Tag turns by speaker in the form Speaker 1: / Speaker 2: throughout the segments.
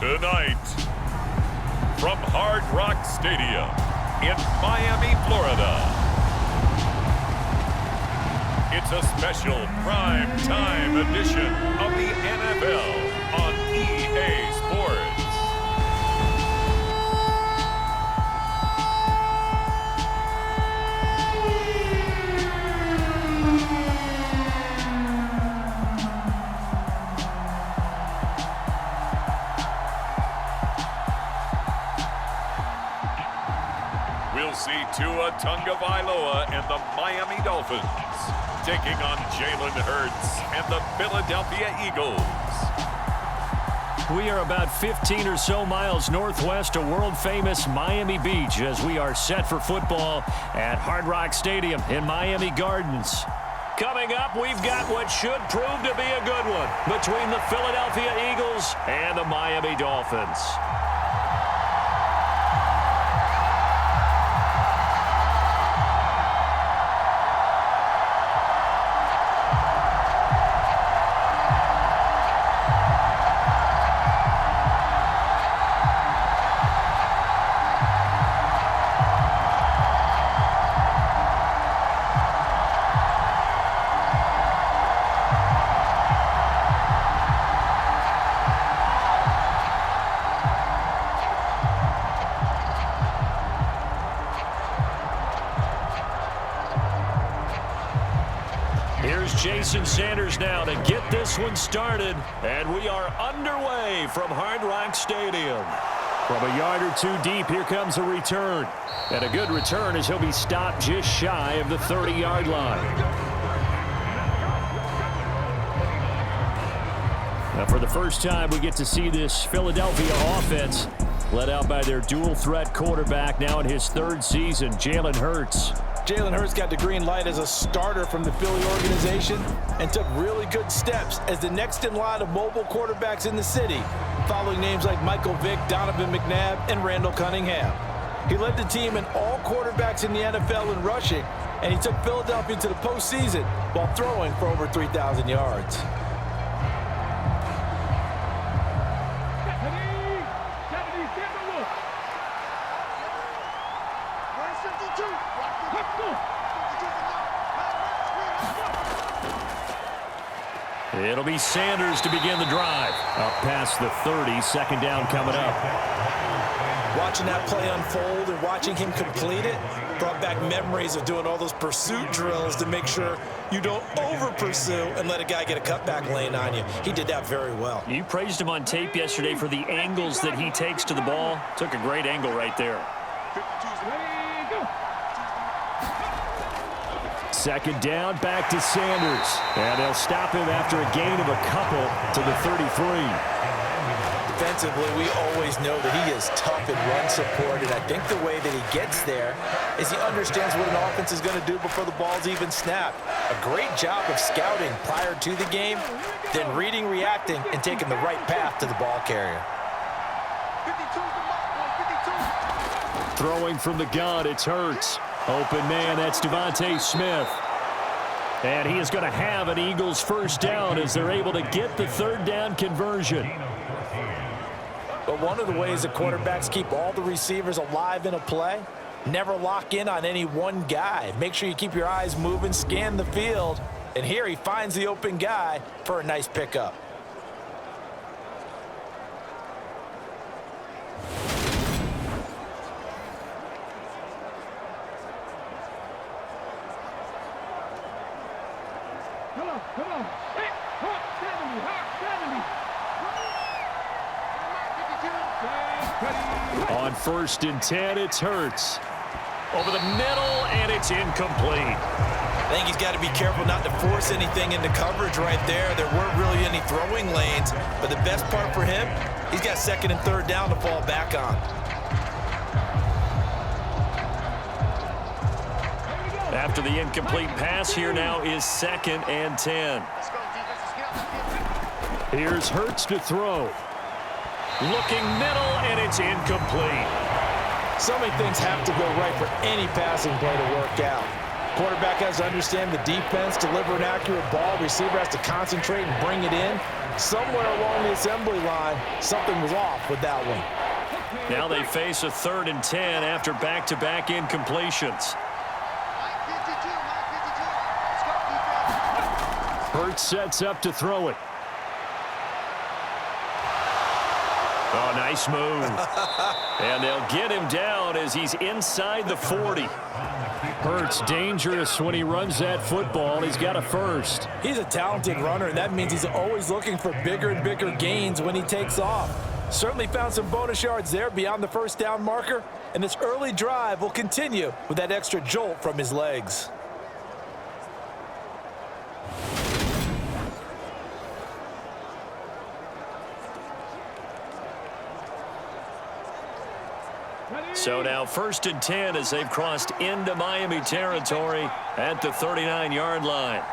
Speaker 1: Tonight, from Hard Rock Stadium in Miami, Florida, it's a special prime time edition of the NFL on EA Sports. We'll see Tagovailoa and the Miami Dolphins taking on Jalen Ertz and the Philadelphia Eagles.
Speaker 2: We are about 15 or so miles northwest of world-famous Miami Beach as we are set for football at Hard Rock Stadium in Miami Gardens. Coming up, we've got what should prove to be a good one between the Philadelphia Eagles and the Miami Dolphins. Here's Jason Sanders now to get this one started, and we are underway from Hard Rock Stadium. From a yard or two deep, here comes a return. And a good return as he'll be stopped just shy of the 30-yard line. Now, for the first time, we get to see this Philadelphia offense led out by their dual-threat quarterback now in his third season, Jalen Hurts.
Speaker 3: Jalen Hurts got the green light as a starter from the Philly organization and took really good steps as the next in line of mobile quarterbacks in the city, following names like Michael Vick, Donovan McNabb, and Randall Cunningham. He led the team in all quarterbacks in the NFL in rushing, and he took Philadelphia to the postseason while throwing for over 3,000 yards.
Speaker 2: It'll be Sanders to begin the drive. Up past the 30, second down coming up.
Speaker 3: Watching that play unfold and watching him complete it brought back memories of doing all those pursuit drills to make sure you don't over-pursue and let a guy get a cutback lane on you. He did that very well.
Speaker 2: You praised him on tape yesterday for the angles that he takes to the ball. Took a great angle right there. Second down, back to Sanders. And they'll stop him after a gain of a couple to the 33.
Speaker 3: Defensively, we always know that he is tough in run support, and I think the way that he gets there is he understands what an offense is going to do before the ball's even snapped. A great job of scouting prior to the game, then reading, reacting, and taking the right path to the ball carrier.
Speaker 2: Throwing from the gun, it's Ertz. Open man, that's Devonta Smith. And he is going to have an Eagles first down as they're able to get the third down conversion.
Speaker 3: But one of the ways that quarterbacks keep all the receivers alive in a play, never lock in on any one guy. Make sure you keep your eyes moving, scan the field. And here he finds the open guy for a nice pickup.
Speaker 2: On 1st and 10, it's Ertz. Over the middle, and it's incomplete.
Speaker 3: I think he's got to be careful not to force anything into coverage right there. There weren't really any throwing lanes, but the best part for him, he's got second and third down to fall back on.
Speaker 2: After the incomplete pass, here now is 2nd and 10. Here's Ertz to throw. Looking middle, and it's incomplete.
Speaker 3: So many things have to go right for any passing play to work out. Quarterback has to understand the defense, deliver an accurate ball. Receiver has to concentrate and bring it in. Somewhere along the assembly line, something was off with that one.
Speaker 2: Now they face a 3rd and 10 after back-to-back incompletions. Ertz sets up to throw it. Oh, nice move. And they'll get him down as he's inside the 40. Ertz dangerous when he runs that football. He's got a first.
Speaker 3: He's a talented runner, and that means he's always looking for bigger and bigger gains when he takes off. Certainly found some bonus yards there beyond the first down marker, and this early drive will continue with that extra jolt from his legs.
Speaker 2: So now 1st and 10 as they've crossed into Miami territory at the 39-yard line.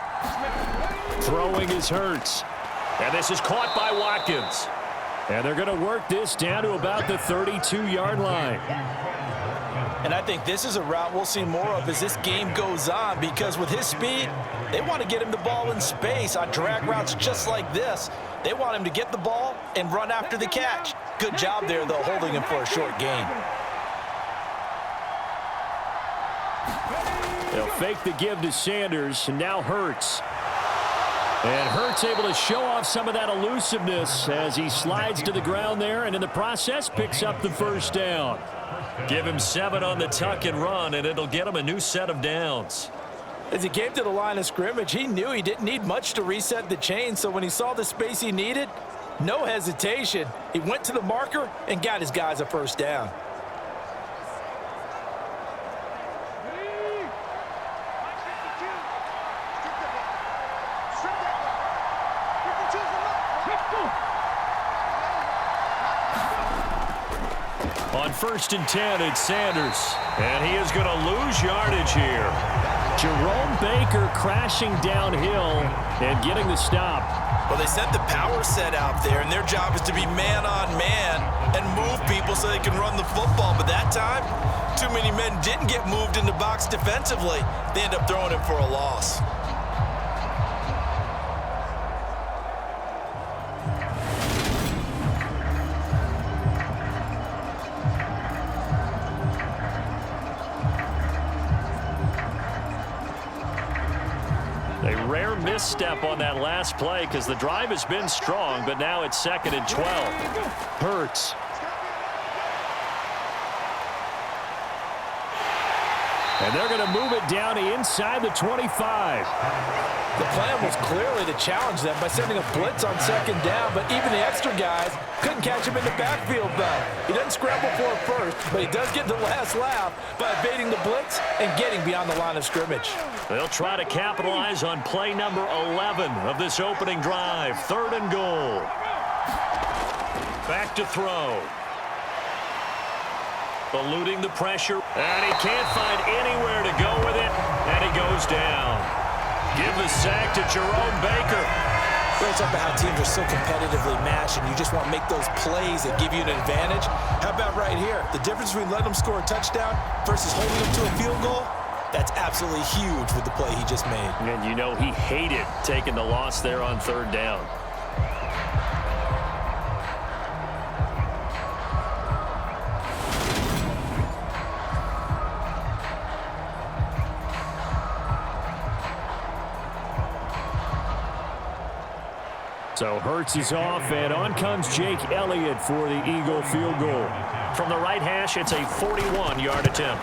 Speaker 2: Throwing is Ertz. And this is caught by Watkins. And they're going to work this down to about the 32-yard line.
Speaker 3: And I think this is a route we'll see more of as this game goes on, because with his speed, they want to get him the ball in space on drag routes just like this. They want him to get the ball and run after the catch. Good job there, though, holding him for a short gain.
Speaker 2: They'll fake the give to Sanders, and now Ertz. And Ertz able to show off some of that elusiveness as he slides to the ground there, and in the process picks up the first down. Give him 7 on the tuck and run, and it'll get him a new set of downs.
Speaker 3: As he came to the line of scrimmage, he knew he didn't need much to reset the chain, so when he saw the space he needed, no hesitation. He went to the marker and got his guys a first down.
Speaker 2: On 1st and 10, it's Sanders. And he is going to lose yardage here. Jerome Baker crashing downhill and getting the stop.
Speaker 3: Well, they sent the power set out there, and their job is to be man-on-man and move people so they can run the football. But that time, too many men didn't get moved in the box defensively. They end up throwing him for a loss.
Speaker 2: A rare misstep on that last play because the drive has been strong, but now it's 2nd and 12. Ertz. And they're going to move it down to inside the 25.
Speaker 3: The plan was clearly to challenge them by sending a blitz on 2nd down, but even the extra guys couldn't catch him in the backfield, though. He doesn't scramble for it first, but he does get the last laugh by evading the blitz and getting beyond the line of scrimmage.
Speaker 2: They'll try to capitalize on play number 11 of this opening drive. 3rd and goal. Back to throw. Eluding the pressure, and he can't find anywhere to go with it, and he goes down. Give the sack to Jerome Baker.
Speaker 3: We're talking about how teams are so competitively matched, and you just want to make those plays that give you an advantage. How about right here? The difference between letting them score a touchdown versus holding them to a field goal, that's absolutely huge with the play he just made.
Speaker 2: And you know he hated taking the loss there on 3rd down. So Ertz is off, and on comes Jake Elliott for the Eagle field goal. From the right hash, it's a 41-yard attempt.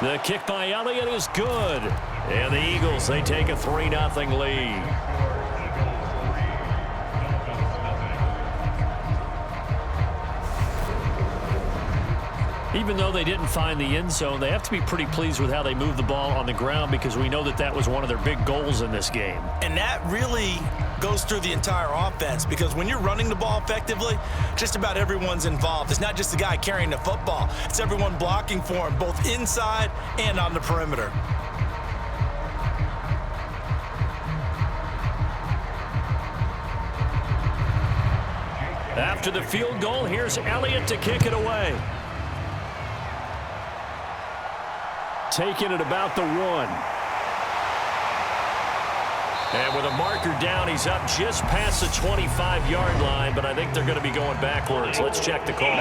Speaker 2: The kick by Elliott is good. And the Eagles, they take a 3-0 lead. Even though they didn't find the end zone, they have to be pretty pleased with how they moved the ball on the ground, because we know that that was one of their big goals in this game.
Speaker 3: And that really goes through the entire offense, because when you're running the ball effectively, just about everyone's involved. It's not just the guy carrying the football. It's everyone blocking for him, both inside and on the perimeter.
Speaker 2: After the field goal, here's Elliott to kick it away. Taking it about the 1. And with a marker down, he's up just past the 25-yard line, but I think they're going to be going backwards. Let's check the call.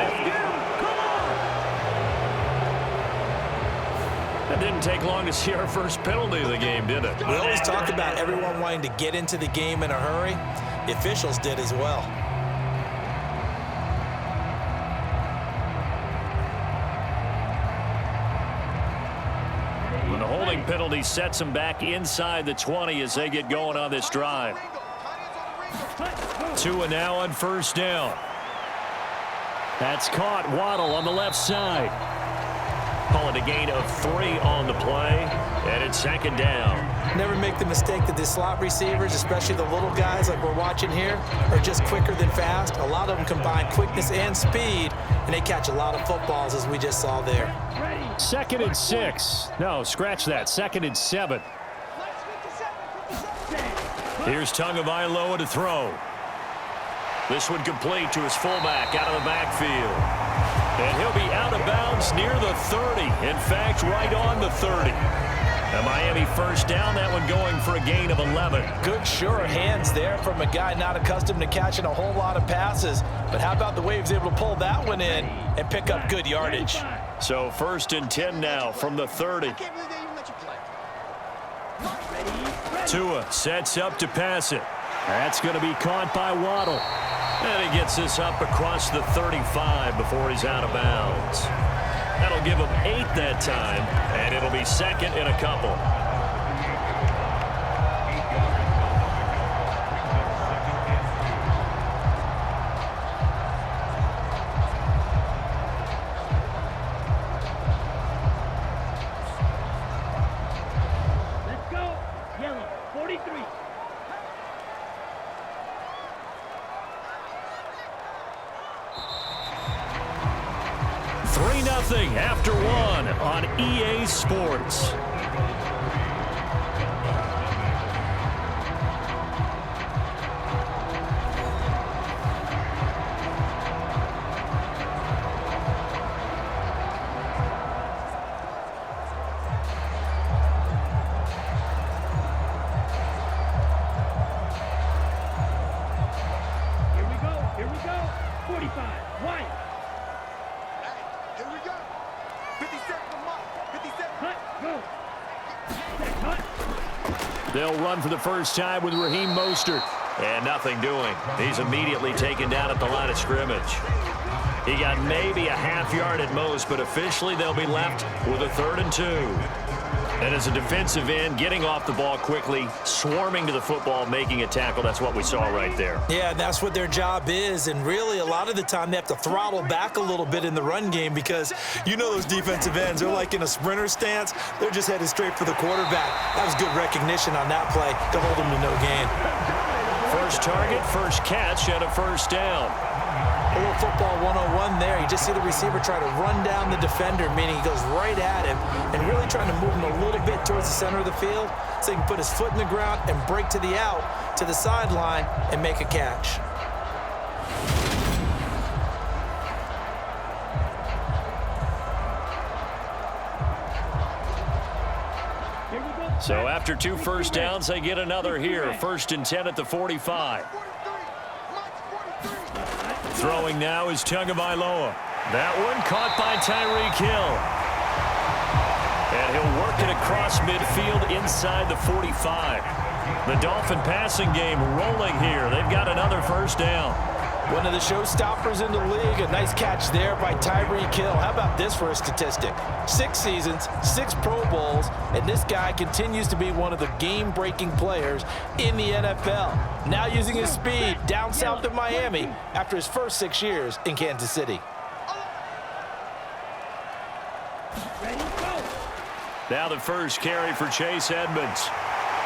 Speaker 2: That didn't take long to see our first penalty of the game, did it?
Speaker 3: We always talk about everyone wanting to get into the game in a hurry. The officials did as well.
Speaker 2: And the holding penalty sets them back inside the 20 as they get going on this drive. Tua now on first down. That's caught. Waddle on the left side. Call it a gain of 3 on the play, and it's second down.
Speaker 3: Never make the mistake that the slot receivers, especially the little guys like we're watching here, are just quicker than fast. A lot of them combine quickness and speed, and they catch a lot of footballs, as we just saw there.
Speaker 2: 2nd and 6. No, scratch that. 2nd and 7. Here's Tagovailoa to throw. This one complete to his fullback out of the backfield. And he'll be out of bounds near the 30. In fact, right on the 30. A Miami first down, that one going for a gain of 11.
Speaker 3: Good, sure hands there from a guy not accustomed to catching a whole lot of passes. But how about the way he was able to pull that one in and pick up good yardage?
Speaker 2: So 1st and 10 now from the 30. Tua sets up to pass it. That's going to be caught by Waddle. And he gets this up across the 35 before he's out of bounds. That'll give him 8 that time, and it'll be 2nd and a couple.
Speaker 4: Let's go. Yellow, 43.
Speaker 2: Nothing after 1 on EA Sports.
Speaker 4: Here we go. 45. Wide.
Speaker 5: Here we go. 50 seconds, mark. 50 seconds.
Speaker 4: Cut. Go.
Speaker 2: They'll run for the first time with Raheem Mostert. And nothing doing. He's immediately taken down at the line of scrimmage. He got maybe a half yard at most, but officially they'll be left with a 3rd and 2. And as a defensive end, getting off the ball quickly, swarming to the football, making a tackle, that's what we saw right there.
Speaker 3: Yeah, that's what their job is, and really a lot of the time they have to throttle back a little bit in the run game because you know those defensive ends, they're like in a sprinter stance. They're just headed straight for the quarterback. That was good recognition on that play to hold them to no gain.
Speaker 2: First target, first catch, and a first down.
Speaker 3: A little football 101 there. You just see the receiver try to run down the defender, meaning he goes right at him and really trying to move him a little bit towards the center of the field so he can put his foot in the ground and break to the out, to the sideline, and make a catch.
Speaker 2: So after 2 first downs, they get another here. 1st and 10 at the 45. Throwing now is Tagovailoa. That one caught by Tyreek Hill. And he'll work it across midfield inside the 45. The Dolphin passing game rolling here. They've got another first down.
Speaker 3: One of the showstoppers in the league. A nice catch there by Tyreek Hill. How about this for a statistic? 6 seasons, 6 Pro Bowls, and this guy continues to be one of the game-breaking players in the NFL. Now using his speed down south of Miami after his first 6 years in Kansas City.
Speaker 2: Now the first carry for Chase Edmonds.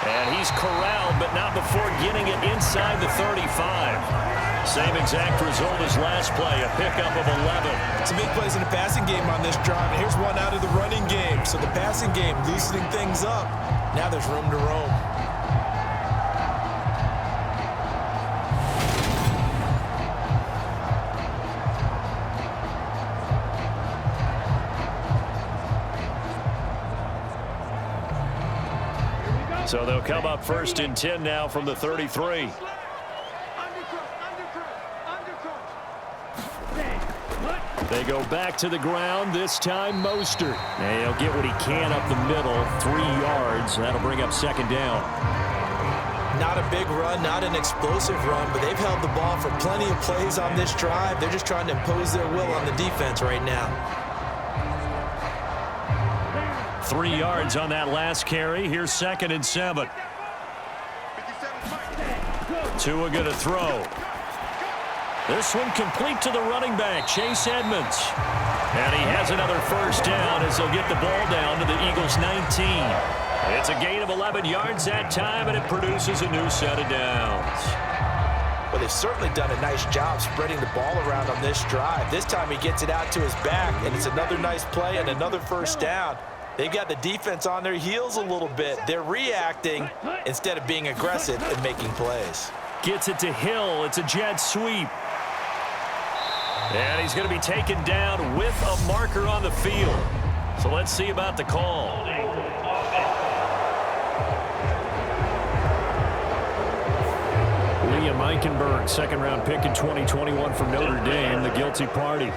Speaker 2: And he's corralled, but not before getting it inside the 35. Same exact result as last play, a pickup of 11.
Speaker 3: Some big plays in the passing game on this drive, and here's one out of the running game. So the passing game loosening things up. Now there's room to roam.
Speaker 2: So they'll come up 1st and 10 now from the 33. They go back to the ground, this time Mostert. And he'll get what he can up the middle, 3 yards. That'll bring up 2nd down.
Speaker 3: Not a big run, not an explosive run, but they've held the ball for plenty of plays on this drive. They're just trying to impose their will on the defense right now.
Speaker 2: 3 yards on that last carry. Here's 2nd and 7. Tua going to throw. This one complete to the running back, Chase Edmonds. And he has another 1st down as he'll get the ball down to the Eagles' 19. It's a gain of 11 yards that time, and it produces a new set of downs.
Speaker 3: Well, they've certainly done a nice job spreading the ball around on this drive. This time he gets it out to his back, and it's another nice play and another 1st down. They've got the defense on their heels a little bit. They're reacting instead of being aggressive and making plays.
Speaker 2: Gets it to Hill. It's a jet sweep. And he's going to be taken down with a marker on the field. So let's see about the call. Liam Eichenberg, 2nd-round pick in 2021 from Notre Dame, the guilty party.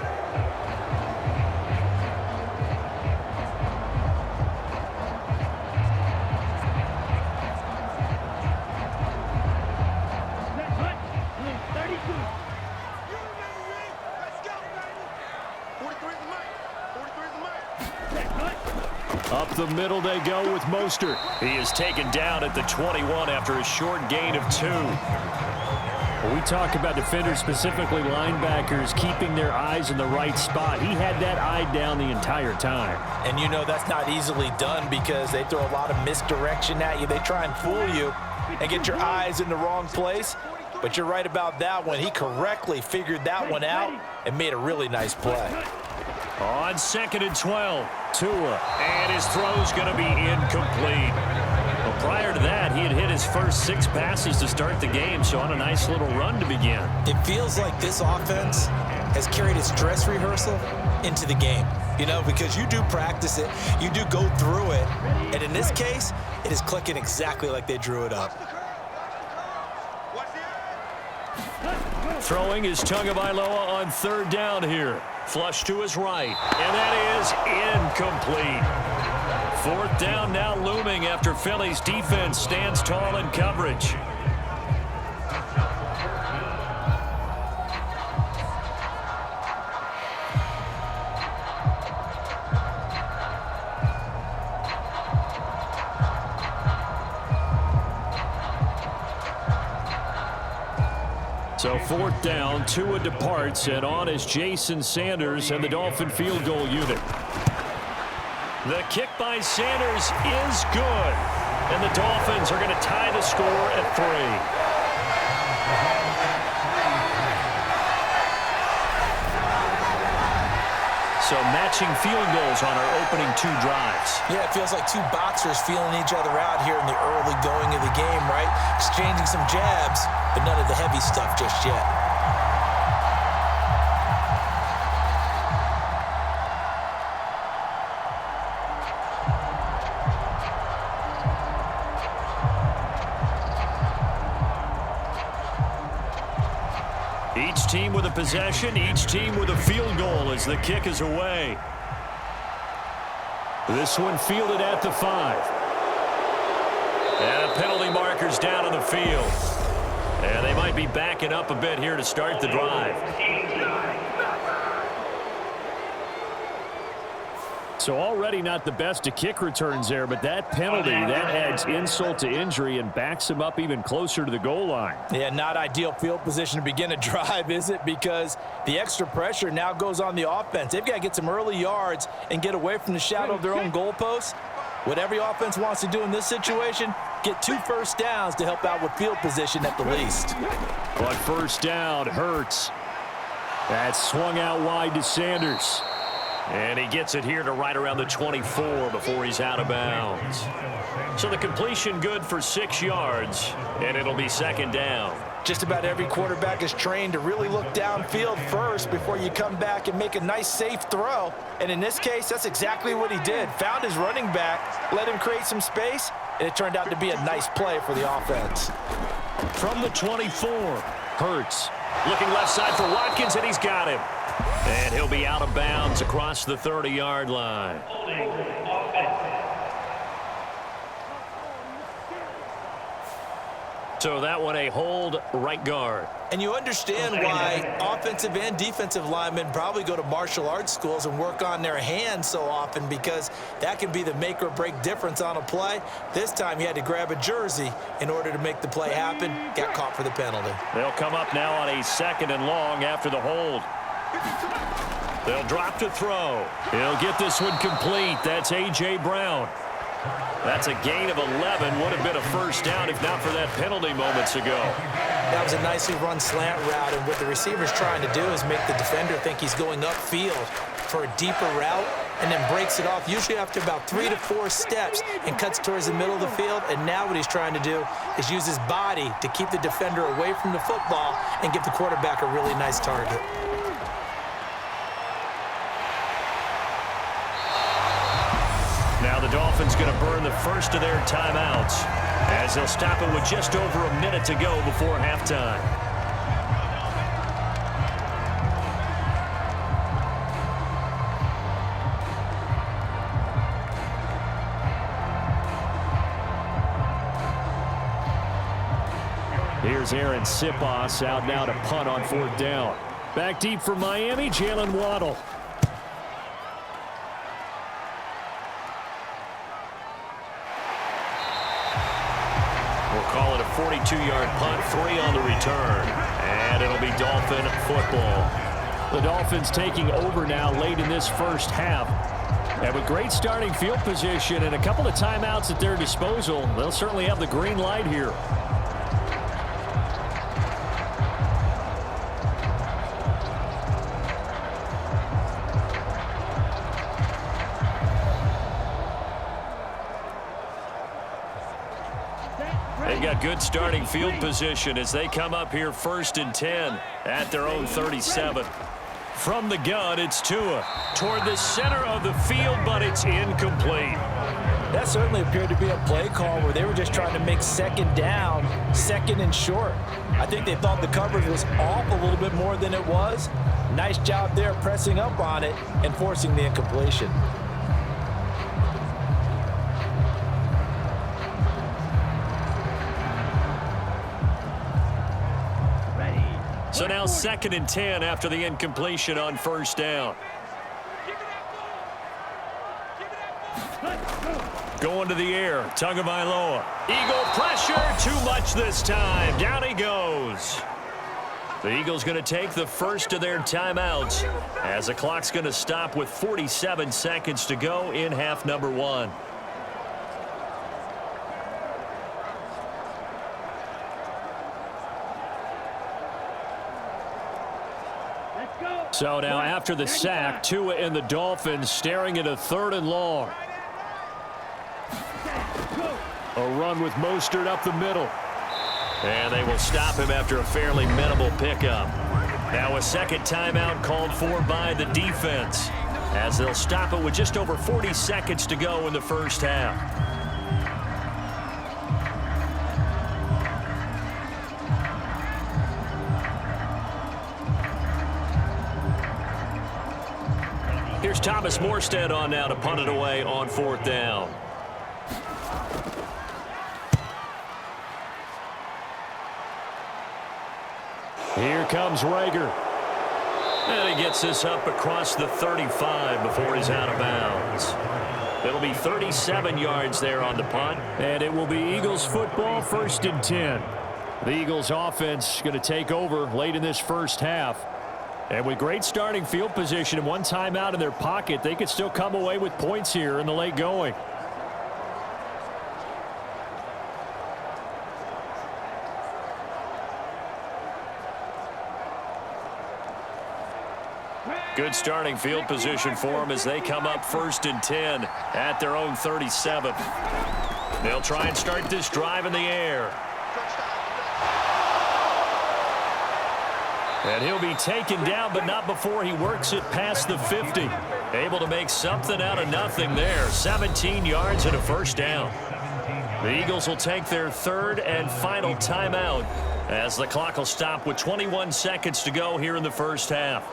Speaker 2: Up the middle they go with Mostert. He is taken down at the 21 after a short gain of 2. When we talk about defenders, specifically linebackers, keeping their eyes in the right spot. He had that eye down the entire time.
Speaker 3: And you know that's not easily done because they throw a lot of misdirection at you. They try and fool you and get your eyes in the wrong place. But you're right about that one. He correctly figured that one out and made a really nice play.
Speaker 2: On 2nd and 12, Tua, and his throw's going to be incomplete. Well, prior to that, he had hit his first 6 passes to start the game, so on a nice little run to begin.
Speaker 3: It feels like this offense has carried its dress rehearsal into the game, you know, because you do practice it, you do go through it, and in this case, it is clicking exactly like they drew it up.
Speaker 2: Throwing is Tagovailoa on 3rd down here. Flush to his right, and that is incomplete. 4th down now looming after Philly's defense stands tall in coverage. So 4th down, Tua departs, and on is Jason Sanders and the Dolphin field goal unit. The kick by Sanders is good, and the Dolphins are going to tie the score at 3. So matching field goals on our opening 2 drives.
Speaker 3: Yeah, it feels like 2 boxers feeling each other out here in the early going of the game, right? Exchanging some jabs, but none of the heavy stuff just yet.
Speaker 2: Each team with a possession, each team with a field goal as the kick is away. This one fielded at the 5. And a penalty marker's down on the field. And they might be backing up a bit here to start the drive. So already not the best of kick returns there, but that penalty, that adds insult to injury and backs him up even closer to the goal line.
Speaker 3: Yeah, not ideal field position to begin a drive, is it? Because the extra pressure now goes on the offense. They've got to get some early yards and get away from the shadow of their own goalposts. What every offense wants to do in this situation, get 2 first downs to help out with field position at the least.
Speaker 2: But 1st down, Ertz. That's swung out wide to Sanders. And he gets it here to right around the 24 before he's out of bounds. So the completion good for 6 yards, and it'll be 2nd down.
Speaker 3: Just about every quarterback is trained to really look downfield first before you come back and make a nice, safe throw. And in this case, that's exactly what he did. Found his running back, let him create some space, and it turned out to be a nice play for the offense.
Speaker 2: From the 24, Ertz looking left side for Watkins, and he's got him. And he'll be out of bounds across the 30-yard line. So that one a hold right guard.
Speaker 3: And you understand why offensive and defensive linemen probably go to martial arts schools and work on their hands so often, because that can be the make or break difference on a play. This time he had to grab a jersey in order to make the play happen. Got caught for the penalty.
Speaker 2: They'll come up now on a 2nd and long after the hold. They'll drop to throw. He'll get this one complete. That's A.J. Brown. That's a gain of 11. Would have been a first down if not for that penalty moments ago.
Speaker 3: That was a nicely run slant route, and what the receiver's trying to do is make the defender think he's going upfield for a deeper route, and then breaks it off, usually after about 3 to 4 steps, and cuts towards the middle of the field. And now what he's trying to do is use his body to keep the defender away from the football and give the quarterback a really nice target.
Speaker 2: Now the Dolphins going to burn the first of their timeouts as they'll stop it with just over a minute to go before halftime. Here's Aaron Sipos out now to punt on 4th down. Back deep for Miami, Jalen Waddle. Call it a 42-yard punt, 3 on the return. And it'll be Dolphin football. The Dolphins taking over now late in this first half. And with great starting field position and a couple of timeouts at their disposal, they'll certainly have the green light here. They've got good starting field position as they come up here 1st and 10 at their own 37. From the gun, it's Tua toward the center of the field, but it's incomplete.
Speaker 3: That certainly appeared to be a play call where they were just trying to make 2nd down, 2nd and short. I think they thought the coverage was off a little bit more than it was. Nice job there pressing up on it and forcing the incompletion.
Speaker 2: So now 2nd and 10 after the incompletion on 1st down. Going to the air, Tagovailoa. Eagle pressure, too much this time. Down he goes. The Eagles going to take the first of their timeouts as the clock's going to stop with 47 seconds to go in half number 1. So now after the sack, Tua and the Dolphins staring at a 3rd and long. A run with Mostert up the middle. And they will stop him after a fairly minimal pickup. Now a 2nd timeout called for by the defense as they'll stop it with just over 40 seconds to go in the first half. Here's Thomas Morstead on now to punt it away on 4th down. Here comes Rager. And he gets this up across the 35 before he's out of bounds. It'll be 37 yards there on the punt. And it will be Eagles football, 1st and 10. The Eagles offense going to take over late in this first half. And with great starting field position and 1 timeout in their pocket, they could still come away with points here in the late going. Good starting field position for them as they come up 1st and 10 at their own 37. They'll try and start this drive in the air. And he'll be taken down, but not before he works it past the 50. Able to make something out of nothing there. 17 yards and a first down. The Eagles will take their third and final timeout as the clock will stop with 21 seconds to go here in the first half.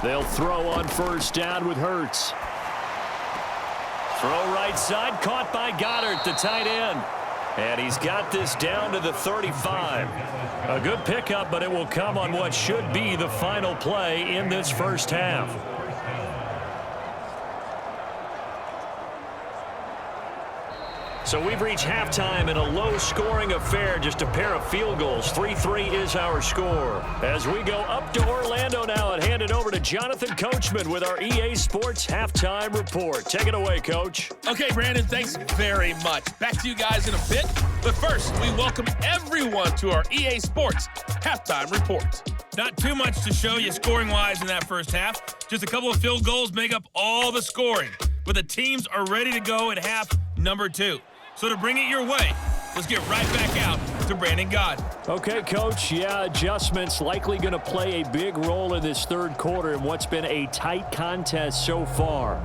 Speaker 2: They'll throw on first down with Ertz. Throw right side, caught by Goddard, the tight end. And he's got this down to the 35. A good pickup, but it will come on what should be the final play in this first half. So we've reached halftime in a low-scoring affair, just a pair of field goals. 3-3 is our score. As we go up to Orlando now and hand it over to Jonathan Coachman with our EA Sports Halftime Report. Take it away, Coach.
Speaker 6: Okay, Brandon, thanks very much. Back to you guys in a bit. But first, we welcome everyone to our EA Sports Halftime Report. Not too much to show you scoring-wise in that first half. Just a couple of field goals make up all the scoring. But the teams are ready to go in half number 2. So to bring it your way, let's get right back out to Brandon Gaudin.
Speaker 2: Okay, Coach. Yeah, adjustments likely going to play a big role in this third quarter in what's been a tight contest so far.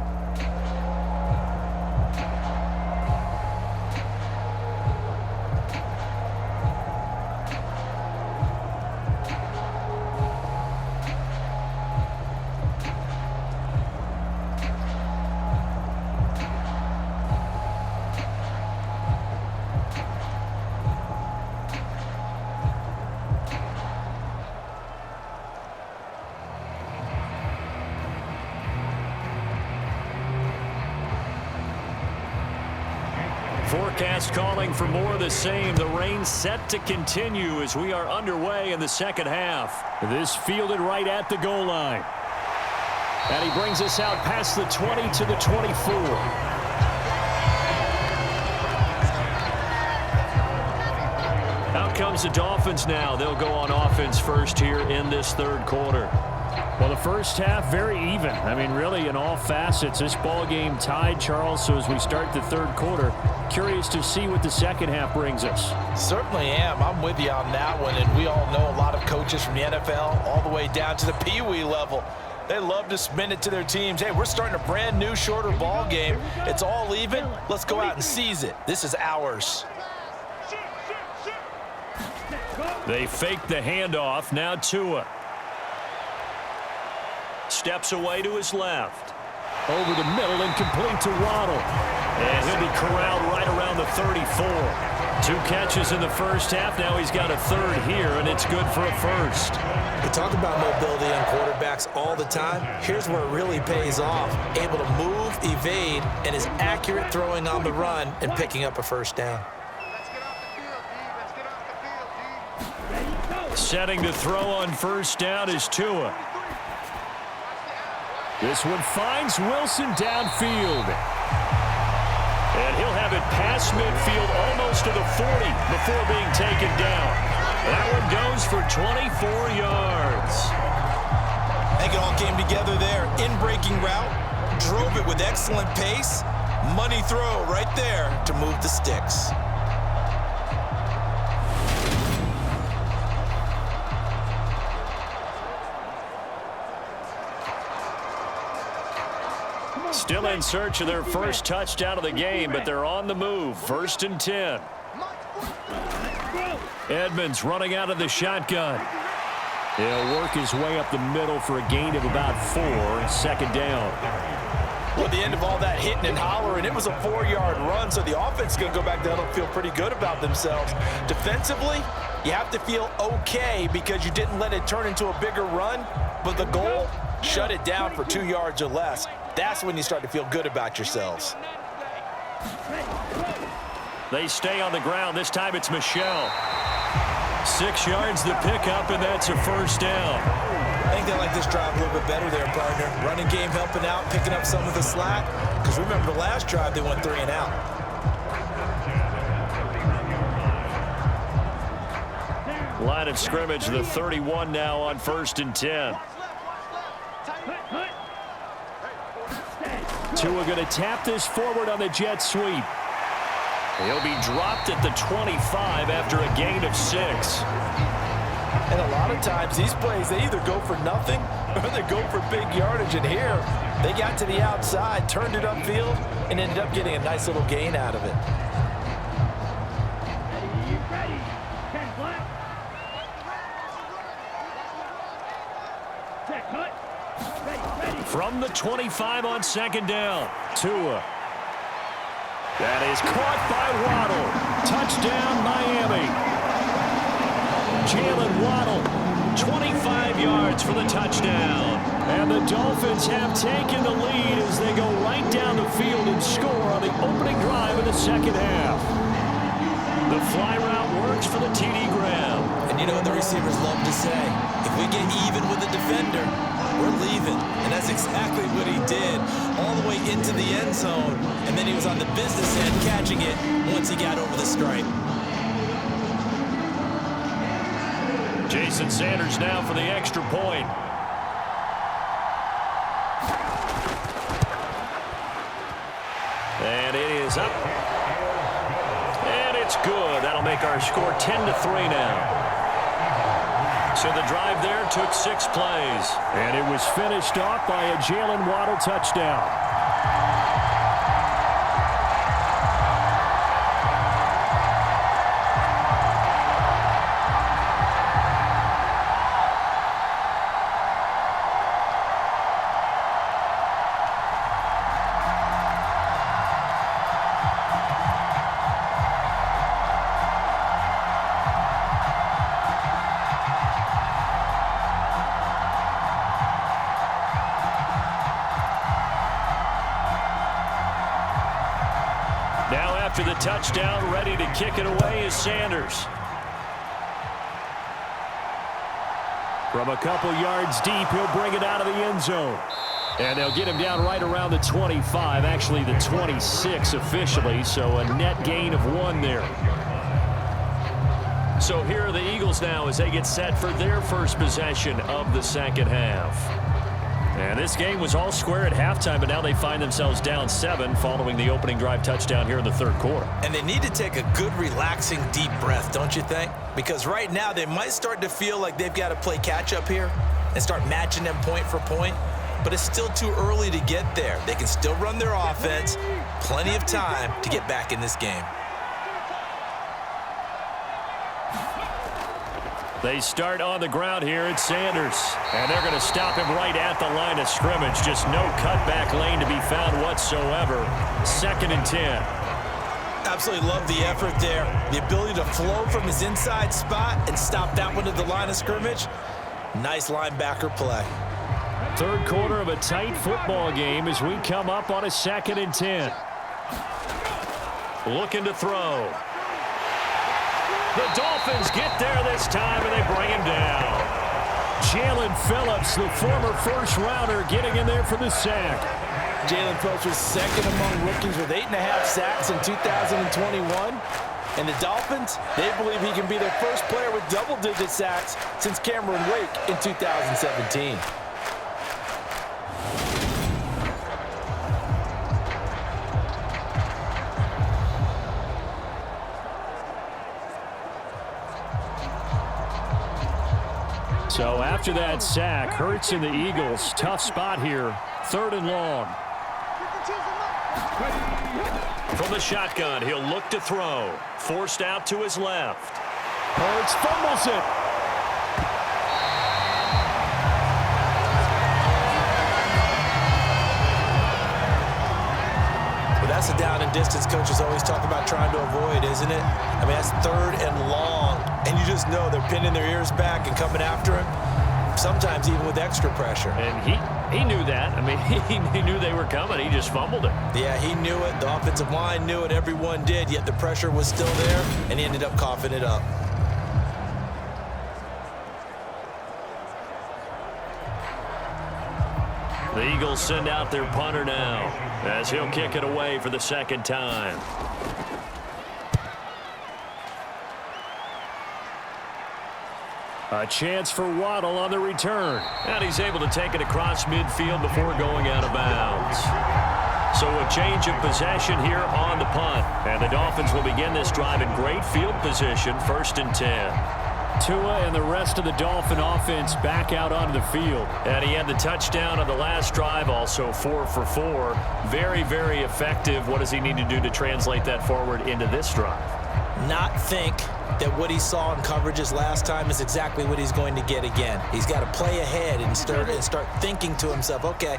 Speaker 2: Forecast calling for more of the same. The rain set to continue as we are underway in the second half. This fielded right at the goal line. And he brings us out past the 20 to the 24. Out comes the Dolphins now. They'll go on offense first here in this third quarter. Well, the first half, very even. I mean, really, in all facets, this ball game tied, Charles. So as we start the third quarter, curious to see what the second half brings us.
Speaker 3: Certainly am. I'm with you on that one. And we all know a lot of coaches from the NFL all the way down to the Pee-wee level. They love to spin it to their teams. Hey, we're starting a brand new, shorter ball game. It's all even. Let's go out and seize it. This is ours.
Speaker 2: They fake the handoff. Now Tua. Steps away to his left. Over the middle and complete to Waddle. And he'll be corralled right around the 34. 2 catches in the first half. Now he's got a third here, and it's good for a first.
Speaker 3: We talk about mobility on quarterbacks all the time. Here's where it really pays off. Able to move, evade, and is accurate throwing on the run and picking up a first down.
Speaker 2: Setting to throw on first down is Tua. This one finds Wilson downfield. And he'll have it past midfield almost to the 40 before being taken down. That one goes for 24 yards.
Speaker 3: I think it all came together there. In-breaking route, drove it with excellent pace. Money throw right there to move the sticks.
Speaker 2: Still in search of their first touchdown of the game, but they're on the move. 1st and 10. Edmonds running out of the shotgun. He'll work his way up the middle for a gain of about 4. 2nd down.
Speaker 3: Well, at the end of all that hitting and hollering, it was a 4-yard run, so the offense is going to go back down and feel pretty good about themselves. Defensively, you have to feel okay because you didn't let it turn into a bigger run, but the goal, shut it down for 2 yards or less. That's when you start to feel good about yourselves.
Speaker 2: They stay on the ground. This time it's Michel. 6 yards the pickup, and that's a first down.
Speaker 3: I think they like this drive a little bit better there, partner. Running game helping out, picking up some of the slack. Because remember the last drive, they went 3 and out.
Speaker 2: Line of scrimmage, the 31 now on 1st and 10. Tua going to tap this forward on the jet sweep. He'll be dropped at the 25 after a gain of 6.
Speaker 3: And a lot of times these plays, they either go for nothing or they go for big yardage. And here, they got to the outside, turned it upfield, and ended up getting a nice little gain out of it.
Speaker 4: Ready. 10 flat. Check, cut. Ready.
Speaker 2: From the 25 on second down, Tua. That is caught by Waddle. Touchdown, Miami. Jalen Waddle, 25 yards for the touchdown. And the Dolphins have taken the lead as they go right down the field and score on the opening drive of the second half. The fly route works for the TD Graham.
Speaker 3: And you know what the receivers love to say? If we get even with the defender, we're leaving. And that's exactly what he did, all the way into the end zone. And then he was on the business end catching it once he got over the stripe.
Speaker 2: Jason Sanders now for the extra point. And it is up. And it's good. That'll make our score 10-3 now. So the drive there took 6 plays. And it was finished off by a Jalen Waddle touchdown. Now after the touchdown, ready to kick it away is Sanders. From a couple yards deep, he'll bring it out of the end zone. And they'll get him down right around the 25, actually the 26 officially, so a net gain of 1 there. So here are the Eagles now as they get set for their first possession of the second half. And this game was all square at halftime, but now they find themselves down 7 following the opening drive touchdown here in the third quarter.
Speaker 3: And they need to take a good, relaxing, deep breath, don't you think? Because right now they might start to feel like they've got to play catch-up here and start matching them point for point. But it's still too early to get there. They can still run their offense. Plenty of time to get back in this game.
Speaker 2: They start on the ground here at Sanders. And they're going to stop him right at the line of scrimmage. Just no cutback lane to be found whatsoever. 2nd and 10.
Speaker 3: Absolutely love the effort there. The ability to flow from his inside spot and stop that one at the line of scrimmage. Nice linebacker play.
Speaker 2: Third quarter of a tight football game as we come up on a 2nd and 10. Looking to throw. The Dolphins get there this time, and they bring him down. Jalen Phillips, the former first-rounder, getting in there for the sack.
Speaker 3: Jalen Phillips was second among rookies with 8.5 sacks in 2021. And the Dolphins, they believe he can be their first player with double-digit sacks since Cameron Wake in 2017.
Speaker 2: So after that sack, Ertz and the Eagles, tough spot here. 3rd and long. From the shotgun, he'll look to throw. Forced out to his left. Ertz fumbles it.
Speaker 3: Well, that's a down and distance coaches always talk about trying to avoid, isn't it? I mean, that's 3rd and long. And you just know they're pinning their ears back and coming after him, sometimes even with extra pressure.
Speaker 2: And he knew that. I mean, he knew they were coming. He just fumbled it.
Speaker 3: Yeah, he knew it. The offensive line knew it. Everyone did, yet the pressure was still there, and he ended up coughing it up.
Speaker 2: The Eagles send out their punter now as he'll kick it away for the 2nd time. A chance for Waddle on the return. And he's able to take it across midfield before going out of bounds. So a change of possession here on the punt. And the Dolphins will begin this drive in great field position, 1st and 10.
Speaker 7: Tua and the rest of the Dolphin offense back out onto the field.
Speaker 2: And he had the touchdown on the last drive, also 4 for 4. Very, very effective. What does he need to do to translate that forward into this drive?
Speaker 3: Not think that what he saw in coverages last time is exactly what he's going to get again. He's got to play ahead and start thinking to himself, okay,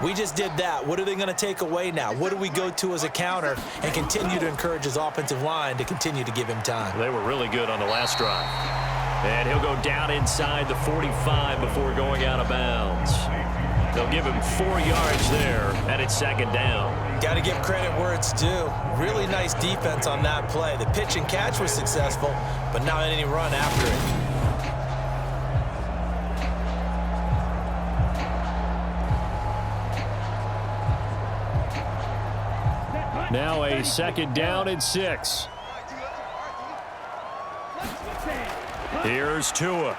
Speaker 3: we just did that. What are they going to take away now? What do we go to as a counter? And continue to encourage his offensive line to continue to give him time.
Speaker 2: They were really good on the last drive. And he'll go down inside the 45 before going out of bounds. They'll give him 4 yards there, and it's 2nd down.
Speaker 3: Got to give credit where it's due. Really nice defense on that play. The pitch and catch was successful, but not any run after it.
Speaker 7: Now a 2nd down and 6.
Speaker 2: Here's Tua.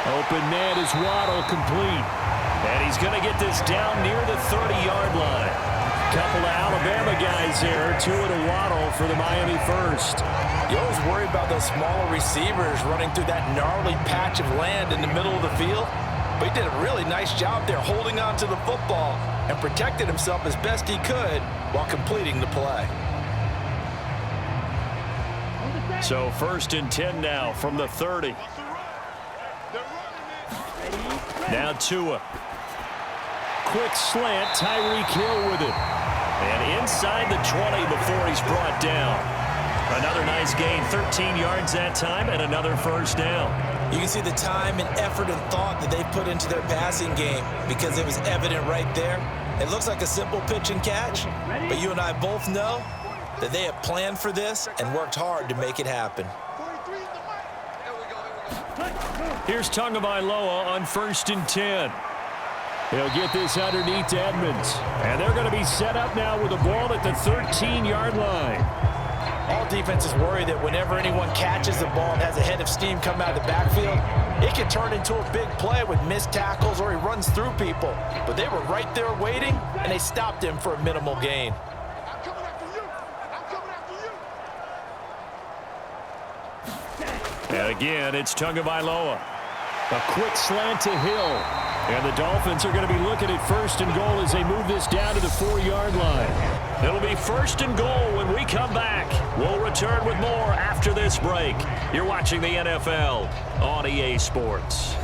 Speaker 7: Open man is Waddle, complete.
Speaker 2: And he's going to get this down near the 30-yard line. Couple of Alabama guys there. Tua to Waddle for the Miami first.
Speaker 3: You always worry about those smaller receivers running through that gnarly patch of land in the middle of the field. But he did a really nice job there holding on to the football and protected himself as best he could while completing the play.
Speaker 2: So 1st and 10 now from the 30. Now Tua. Quick slant, Tyreek Hill with it. And inside the 20 before he's brought down. Another nice gain, 13 yards that time, and another 1st down.
Speaker 3: You can see the time and effort and thought that they put into their passing game because it was evident right there. It looks like a simple pitch and catch, but you and I both know that they have planned for this and worked hard to make it happen.
Speaker 2: Here's Tagovailoa on 1st and 10.
Speaker 7: He'll get this underneath to Edmonds.
Speaker 2: And they're going to be set up now with the ball at the 13-yard line.
Speaker 3: All defenses worry that whenever anyone catches the ball and has a head of steam come out of the backfield, it can turn into a big play with missed tackles or he runs through people. But they were right there waiting, and they stopped him for a minimal gain.
Speaker 5: I'm coming after you. I'm coming after you.
Speaker 2: And again, it's Tagovailoa.
Speaker 7: A quick slant to Hill.
Speaker 2: And the Dolphins are going to be looking at 1st and goal as they move this down to the 4-yard line. It'll be 1st and goal when we come back. We'll return with more after this break. You're watching the NFL on EA Sports.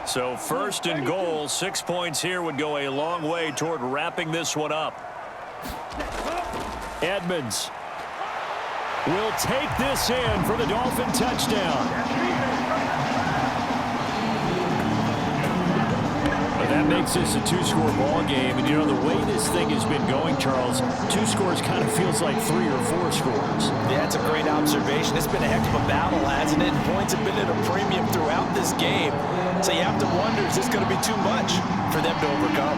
Speaker 2: So 1st and goal, 6 points here would go a long way toward wrapping this one up.
Speaker 7: Edmonds will take this in for the Dolphin touchdown.
Speaker 2: But that makes this a 2-score ball game. And, you know, the way this thing has been going, Charles, 2 scores kind of feels like 3 or 4 scores.
Speaker 3: Yeah, that's a great observation. It's been a heck of a battle, hasn't it? And points have been at a premium throughout this game. So you have to wonder, is this going to be too much for them to overcome?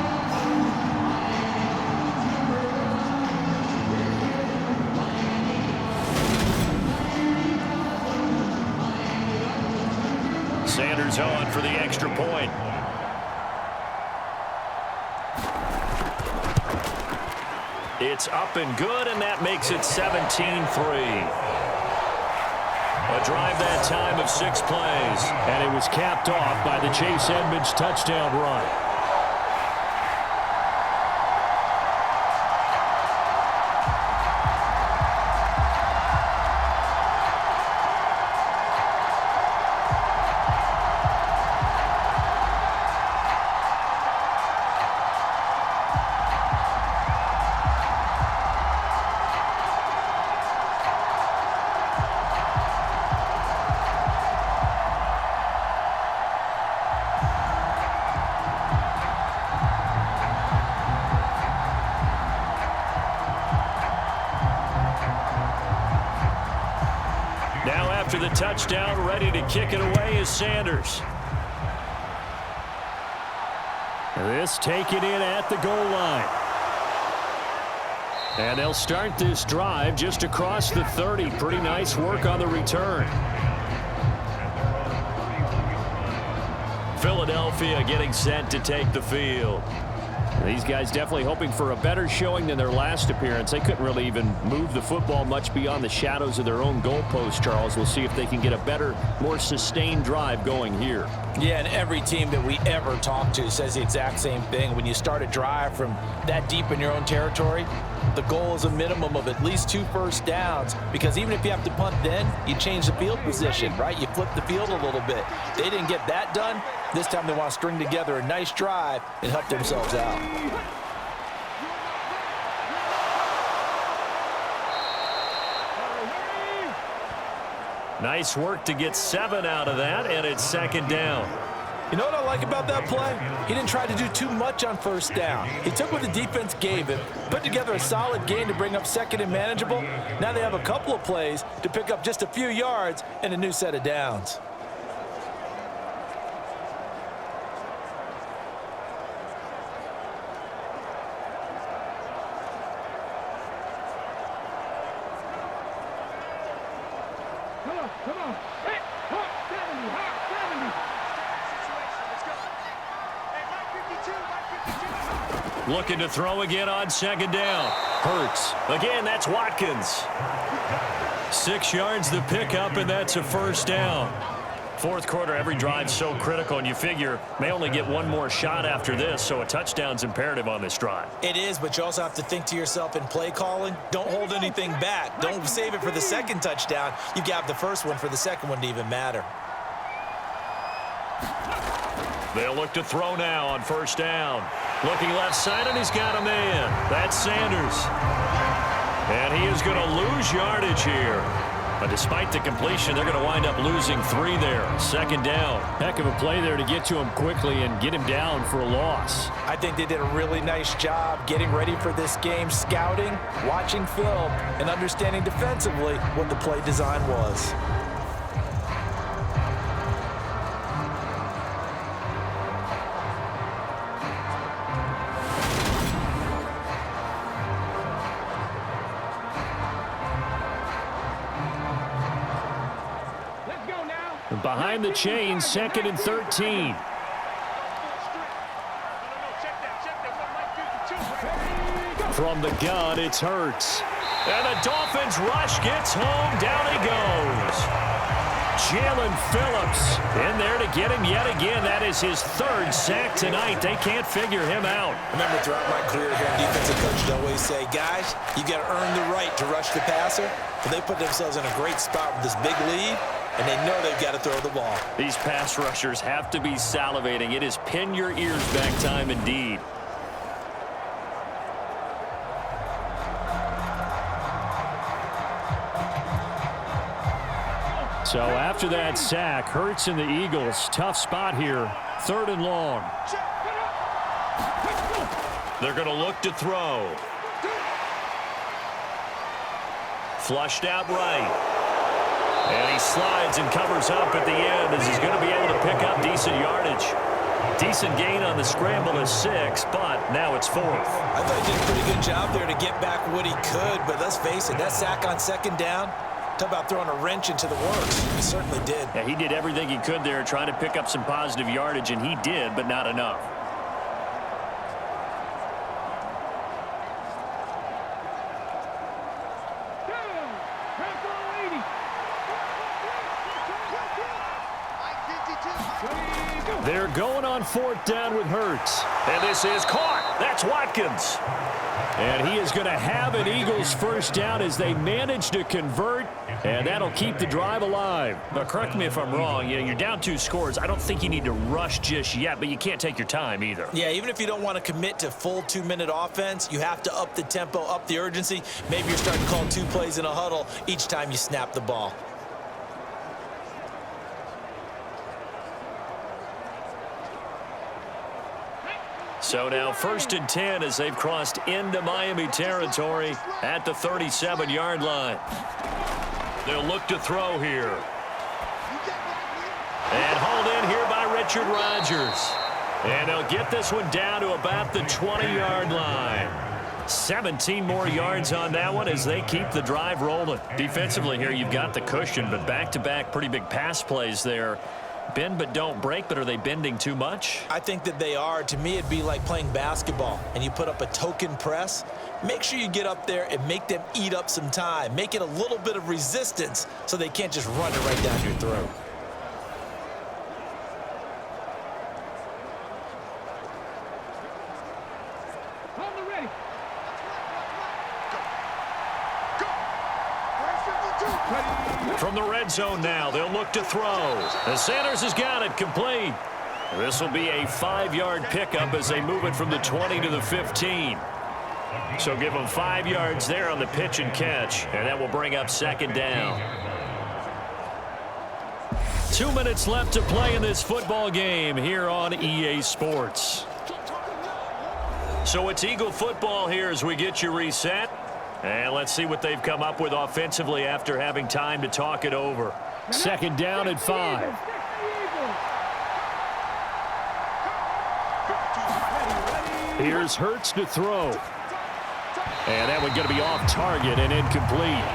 Speaker 2: Sanders on for the extra point. It's up and good, and that makes it 17-3. A drive that time of 6 plays.
Speaker 7: And it was capped off by the Chase Edmonds touchdown run.
Speaker 2: After the touchdown, ready to kick it away is Sanders. This taken in at the goal line. And they'll start this drive just across the 30. Pretty nice work on the return. Philadelphia getting set to take the field. These guys definitely hoping for a better showing than their last appearance. They couldn't really even move the football much beyond the shadows of their own goalpost, Charles. We'll see if they can get a better, more sustained drive going here.
Speaker 3: Yeah, and every team that we ever talk to says the exact same thing. When you start a drive from that deep in your own territory, the goal is a minimum of at least 2 first downs, because even if you have to punt then, you change the field position, right? You flip the field a little bit. They didn't get that done. This time they want to string together a nice drive and help themselves out.
Speaker 2: Nice work to get 7 out of that, and it's second down.
Speaker 3: You know what I like about that play? He didn't try to do too much on first down. He took what the defense gave him, put together a solid gain to bring up second and manageable. Now they have a couple of plays to pick up just a few yards and a new set of downs.
Speaker 4: Come on. Hey, hot 70, hot 70.
Speaker 2: Looking to throw again on second down. Ertz. Again, that's Watkins. 6 yards the pickup, and that's a first down. Fourth quarter, every drive's so critical, and you figure may only get one more shot after this, so a touchdown's imperative on this drive.
Speaker 3: It is, but you also have to think to yourself in play calling, don't hold anything back. Don't save it for the second touchdown. You got the first one for the second one to even matter.
Speaker 2: They'll look to throw now on first down. Looking left side, and he's got a man. That's Sanders. And he is going to lose yardage here. But despite the completion, they're going to wind up losing 3 there. Second down. Heck of a play there to get to him quickly and get him down for a loss.
Speaker 3: I think they did a really nice job getting ready for this game, scouting, watching film, and understanding defensively what the play design was.
Speaker 2: Behind the chain, 2nd and 13. From the gun, it's Ertz. And the Dolphins rush gets home. Down he goes. Jalen Phillips in there to get him yet again. That is his 3rd sack tonight. They can't figure him out.
Speaker 3: Remember, throughout my career here, defensive coaches always say, guys, you got to earn the right to rush the passer. But they put themselves in a great spot with this big lead, and they know they've got to throw the ball.
Speaker 2: These pass rushers have to be salivating. It is pin your ears back time indeed. So after that sack, Ertz and the Eagles, tough spot here. 3rd and long. They're going to look to throw. Flushed out right. And he slides and covers up at the end as he's going to be able to pick up decent yardage. Decent gain on the scramble is 6, but now it's 4th.
Speaker 3: I thought he did a pretty good job there to get back what he could, but let's face it, that sack on second down, talk about throwing a wrench into the works. He certainly did.
Speaker 2: Yeah, he did everything he could there trying to pick up some positive yardage, and he did, but not enough. They're going on 4th down with Ertz. And this is caught. That's Watkins. And he is going to have an Eagles first down as they manage to convert. And that'll keep the drive alive. But correct me if I'm wrong. You're down 2 scores. I don't think you need to rush just yet, but you can't take your time either.
Speaker 3: Yeah, even if you don't want to commit to full 2-minute offense, you have to up the tempo, up the urgency. Maybe you're starting to call 2 plays in a huddle each time you snap the ball.
Speaker 2: So now 1st and 10 as they've crossed into Miami territory at the 37-yard line. They'll look to throw here. And hauled in here by Richard Rodgers. And they'll get this one down to about the 20-yard line. 17 more yards on that one as they keep the drive rolling. Defensively here, you've got the cushion, but back-to-back pretty big pass plays there. Bend but don't break, but are they bending too much?
Speaker 3: I think that they are. To me, it'd be like playing basketball, and you put up a token press. Make sure you get up there and make them eat up some time. Make it a little bit of resistance so they can't just run it right down your throat.
Speaker 2: From the red zone now, they'll look to throw. And Sanders has got it complete. This will be a 5-yard pickup as they move it from the 20 to the 15. So give them 5 yards there on the pitch and catch, and that will bring up second down. 2 minutes left to play in this football game here on EA Sports. So it's Eagle football here as we get you reset. And let's see what they've come up with offensively after having time to talk it over.
Speaker 7: Second down at 5. Here's Ertz to throw.
Speaker 2: And that one going to be off target and incomplete.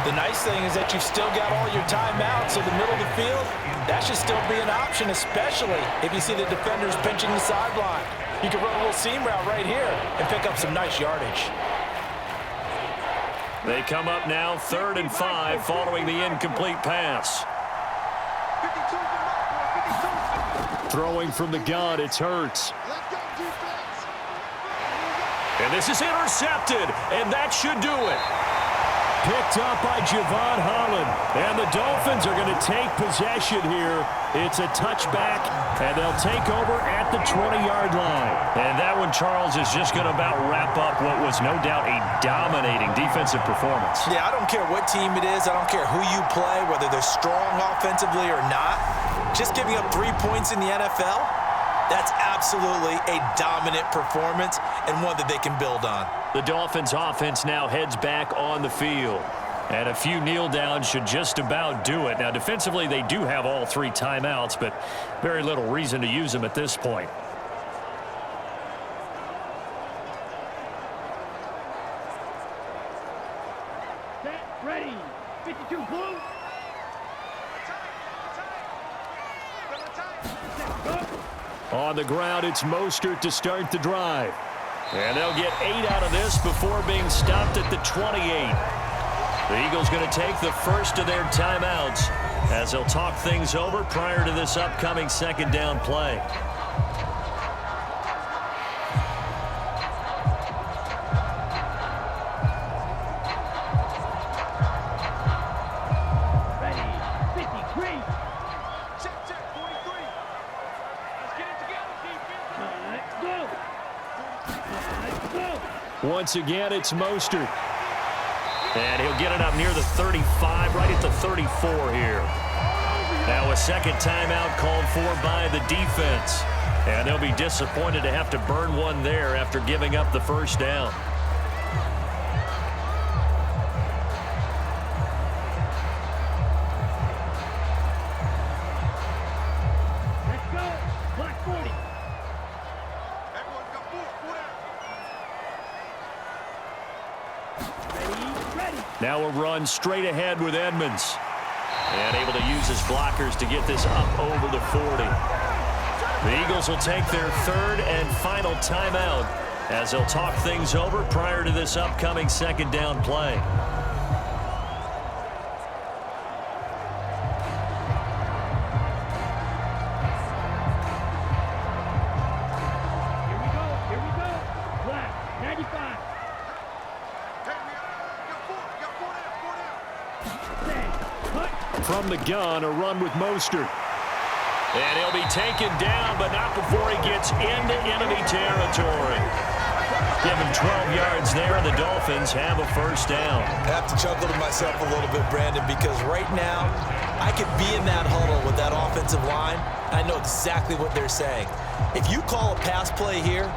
Speaker 3: The nice thing is that you've still got all your timeouts, so the middle of the field, that should still be an option, especially if you see the defenders pinching the sideline. You can run a little seam route right here and pick up some nice yardage.
Speaker 2: They come up now 3rd and 5 following the incomplete pass.
Speaker 7: Throwing from the gun, it's Ertz.
Speaker 2: And this is intercepted, and that should do it.
Speaker 7: Picked up by Javon Holland. And the Dolphins are going to take possession here. It's a touchback, and they'll take over at the 20-yard line.
Speaker 2: And that one, Charles, is just going to about wrap up what was no doubt a dominating defensive performance.
Speaker 3: Yeah, I don't care what team it is. I don't care who you play, whether they're strong offensively or not. Just giving up 3 points in the NFL, that's absolutely a dominant performance and one that they can build on.
Speaker 2: The Dolphins offense now heads back on the field. And a few kneel downs should just about do it. Now, defensively, they do have all 3 timeouts, but very little reason to use them at this point.
Speaker 4: Set, ready. 52 blue.
Speaker 7: On the ground, it's Mostert to start the drive.
Speaker 2: And they'll get 8 out of this before being stopped at the 28. The Eagles going to take the first of their timeouts as they'll talk things over prior to this upcoming second down play.
Speaker 4: Ready. 53. Check, 43. Let's get it together, defense. Let's go.
Speaker 7: Once again, it's Mostert.
Speaker 2: And he'll get it up near the 35, right at the 34 here. Now a second timeout called for by the defense. And they'll be disappointed to have to burn one there after giving up the first down.
Speaker 4: Let's go. Black 40.
Speaker 5: Everyone's got 4 out.
Speaker 2: Now a run straight ahead with Edmonds. And able to use his blockers to get this up over the 40. The Eagles will take their 3rd and final timeout as they'll talk things over prior to this upcoming second down play.
Speaker 4: Here we go. Black 95.
Speaker 7: From the gun, a run with Mostert.
Speaker 2: And he'll be taken down, but not before he gets into enemy territory. Give him 12 yards there, and the Dolphins have a first down.
Speaker 3: I have to chuckle to myself a little bit, Brandon, because right now I could be in that huddle with that offensive line. I know exactly what they're saying. If you call a pass play here,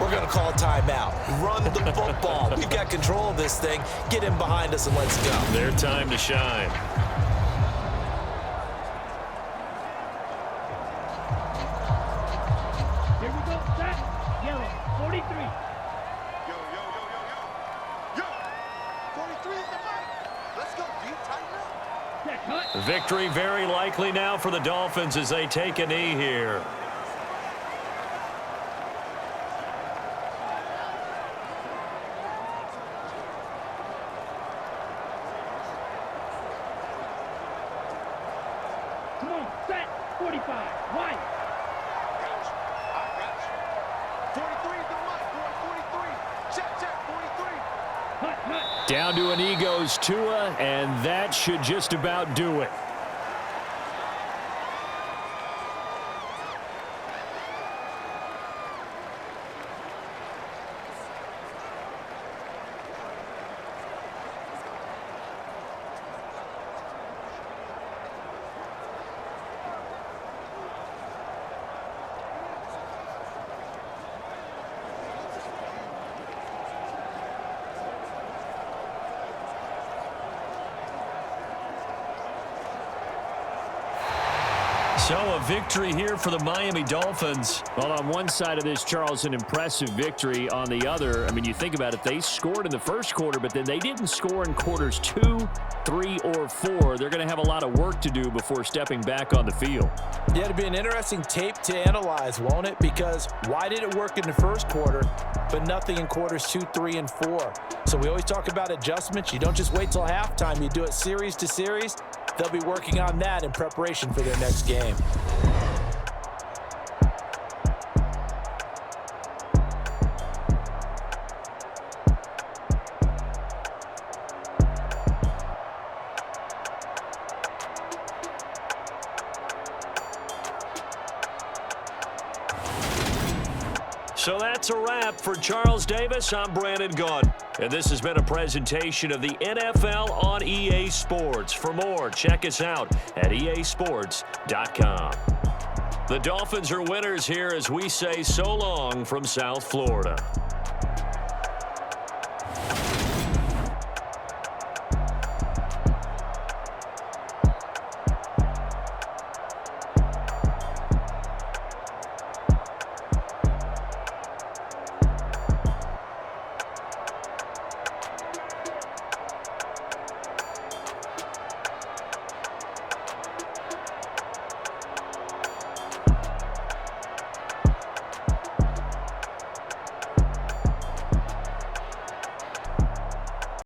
Speaker 3: we're going to call a timeout. Run the football. We've got control of this thing. Get in behind us and let's go.
Speaker 2: Their time to shine. Victory very likely now for the Dolphins as they take a knee here.
Speaker 4: Come on, set. 45. Right.
Speaker 5: I got you. 43 is the mark, boy. 43. Check, 43.
Speaker 4: Hut, hut.
Speaker 7: Down to an knee goes Tua, and that should just about do it.
Speaker 2: So a victory here for the Miami Dolphins.
Speaker 7: Well, on one side of this, Charles, an impressive victory. On the other, I mean, you think about it, they scored in the first quarter, but then they didn't score in quarters 2, 3, or 4. They're going to have a lot of work to do before stepping back on the field.
Speaker 3: Yeah, it'll be an interesting tape to analyze, won't it? Because why did it work in the first quarter, but nothing in quarters 2, 3, and 4? So we always talk about adjustments. You don't just wait till halftime. You do it series to series. They'll be working on that in preparation for their next game.
Speaker 2: So that's a wrap. For Charles Davis, I'm Brandon Gunn. And this has been a presentation of the NFL on EA Sports. For more, check us out at easports.com. The Dolphins are winners here as we say so long from South Florida.